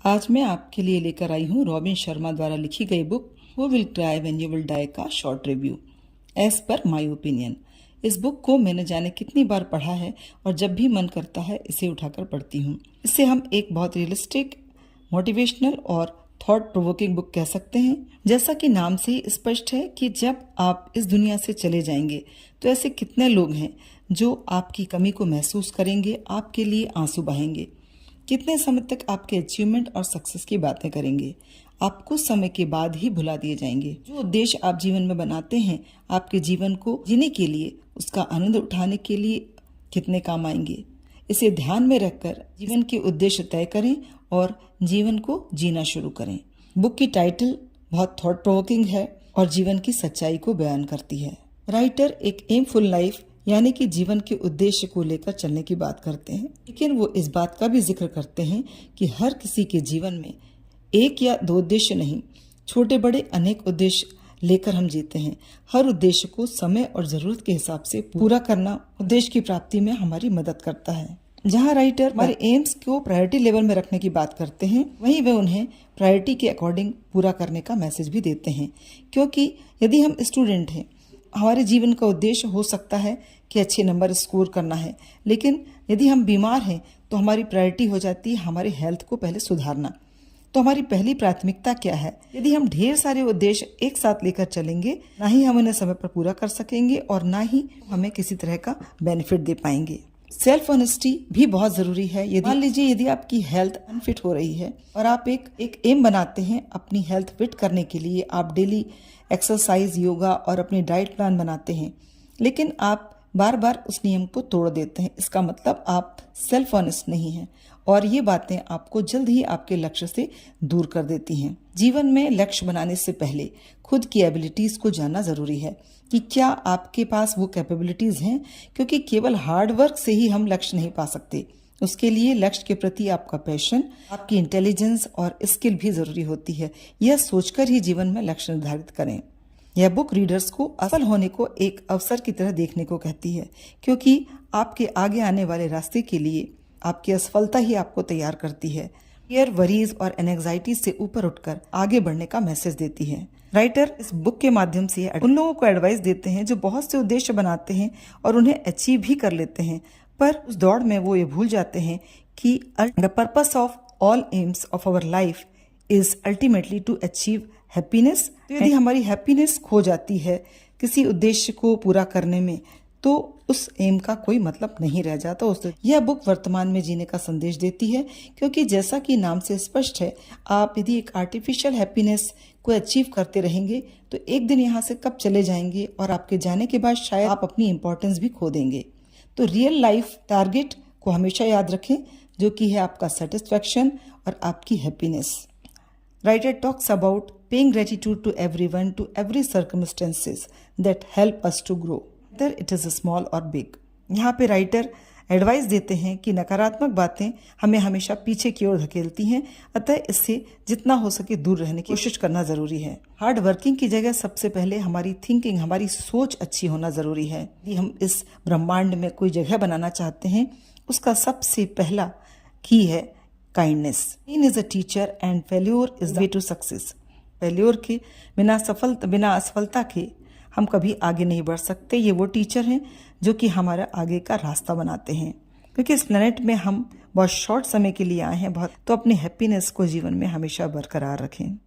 आज मैं आपके लिए लेकर आई हूँ रॉबिन शर्मा द्वारा लिखी गई book who will cry when you will die का short review as per my opinion. इस बुक को मैंने जाने कितनी बार पढ़ा है और जब भी मन करता है इसे उठाकर पढ़ती हूँ। इसे हम एक बहुत रियलिस्टिक, मोटिवेशनल और थॉट प्रोवोकिंग बुक कह सकते हैं। जैसा कि नाम से ही स्पष्ट है कि जब आप इस दुनिया से चले जाएंगे तो ऐसे कितने लोग हैं जो आपकी कमी को महसूस करेंगे, आपके लिए आंसू बहाएंगे, कितने समय तक आपके अचीवमेंट और सक्सेस की बातें करेंगे, आप कुछ समय के बाद ही भुला दिए जाएंगे। जो उद्देश्य आप जीवन में बनाते हैं आपके जीवन को जीने के लिए, उसका आनंद उठाने के लिए कितने काम आएंगे। इसे ध्यान में रखकर जीवन के उद्देश्य तय करें और जीवन को जीना शुरू करें। बुक की टाइटल बहुत थॉट प्रोवोकिंग है और जीवन की सच्चाई को बयान करती है। राइटर एक एमफुल लाइफ यानी कि जीवन के उद्देश्य को लेकर चलने की बात करते हैं, लेकिन वो इस बात का भी जिक्र करते हैं कि हर किसी के जीवन में एक या दो उद्देश्य नहीं, छोटे बड़े अनेक उद्देश्य लेकर हम जीते हैं। हर उद्देश्य को समय और जरूरत के हिसाब से पूरा करना उद्देश्य की प्राप्ति में हमारी मदद करता है। जहाँ राइटर हमारे एम्स को प्रायोरिटी लेवल में रखने की बात करते हैं, वहीं वे उन्हें प्रायोरिटी के अकॉर्डिंग पूरा करने का मैसेज भी देते हैं। क्योंकि यदि हम स्टूडेंट हैं, हमारे जीवन का उद्देश्य हो सकता है कि अच्छे नंबर स्कोर करना है, लेकिन यदि हम बीमार हैं तो हमारी प्रायोरिटी हो जाती है हमारी हेल्थ को पहले सुधारना। तो हमारी पहली प्राथमिकता क्या है? यदि हम ढेर सारे उद्देश्य एक साथ लेकर चलेंगे, ना ही हम उन्हें समय पर पूरा कर सकेंगे और ना ही हमें किसी तरह का बेनिफिट दे पाएंगे। सेल्फ ऑनेस्टी भी बहुत जरूरी है। यदि मान लीजिए यदि आपकी हेल्थ अनफिट हो रही है और आप एक एम बनाते हैं अपनी हेल्थ फिट करने के लिए, आप डेली एक्सरसाइज, योगा और अपनी डाइट प्लान बनाते हैं, लेकिन आप बार बार उस नियम को तोड़ देते हैं, इसका मतलब आप सेल्फ ऑनेस्ट नहीं हैं और ये बातें आपको जल्द ही आपके लक्ष्य से दूर कर देती हैं। जीवन में लक्ष्य बनाने से पहले खुद की एबिलिटीज को जानना जरूरी है कि क्या आपके पास वो कैपेबिलिटीज हैं, क्योंकि केवल हार्ड वर्क से ही हम लक्ष्य नहीं पा सकते। उसके लिए लक्ष्य के प्रति आपका पैशन, आपकी इंटेलिजेंस और स्किल भी जरूरी होती है। यह सोचकर ही जीवन में लक्ष्य निर्धारित करें। यह बुक रीडर्स को असफल होने को एक अवसर की तरह देखने को कहती है, क्योंकि आपके आगे आने वाले रास्ते के लिए आपकी असफलता ही आपको तैयार करती है। फियर, वरीज और एंजाइटी से ऊपर उठकर आगे बढ़ने का मैसेज देती है। राइटर इस बुक के माध्यम से उन लोगों को एडवाइस देते हैं जो बहुत से उद्देश्य बनाते हैं और उन्हें अचीव भी कर लेते हैं, पर उस दौड़ में वो ये भूल जाते हैं कि the purpose of all aims of our life is ultimately to achieve happiness. तो यदि हमारी हैप्पीनेस खो जाती है किसी उद्देश्य को पूरा करने में, तो उस एम का कोई मतलब नहीं रह जाता। यह बुक वर्तमान में जीने का संदेश देती है, क्योंकि जैसा कि नाम से स्पष्ट है, आप यदि एक आर्टिफिशियल हैप्पीनेस को अचीव करते रहेंगे तो एक दिन यहाँ से कब चले जाएंगे और आपके जाने के बाद शायद आप अपनी इम्पोर्टेंस भी खो देंगे। तो रियल लाइफ टारगेट को हमेशा याद रखें, जो कि है आपका सेटिस्फैक्शन और आपकी happiness. Writer talks about paying gratitude to everyone, to every circumstances that help us to grow, whether it is small or big। यहाँ पे राइटर एडवाइस देते हैं कि नकारात्मक बातें हमें हमेशा पीछे की ओर धकेलती हैं, अतः इससे जितना हो सके दूर रहने की कोशिश करना जरूरी है। हार्ड वर्किंग की जगह सबसे पहले हमारी थिंकिंग, हमारी सोच अच्छी होना जरूरी है। यदि हम इस ब्रह्मांड में कोई जगह बनाना चाहते हैं, उसका सबसे पहला की है kindness. Pain is a teacher and failure is the way to success। Failure के बिना असफलता के हम कभी आगे नहीं बढ़ सकते। ये वो टीचर हैं जो कि हमारा आगे का रास्ता बनाते हैं, क्योंकि इस प्लेनेट में हम बहुत शॉर्ट समय के लिए आए हैं, तो अपनी हैप्पीनेस को जीवन में हमेशा बरकरार रखें।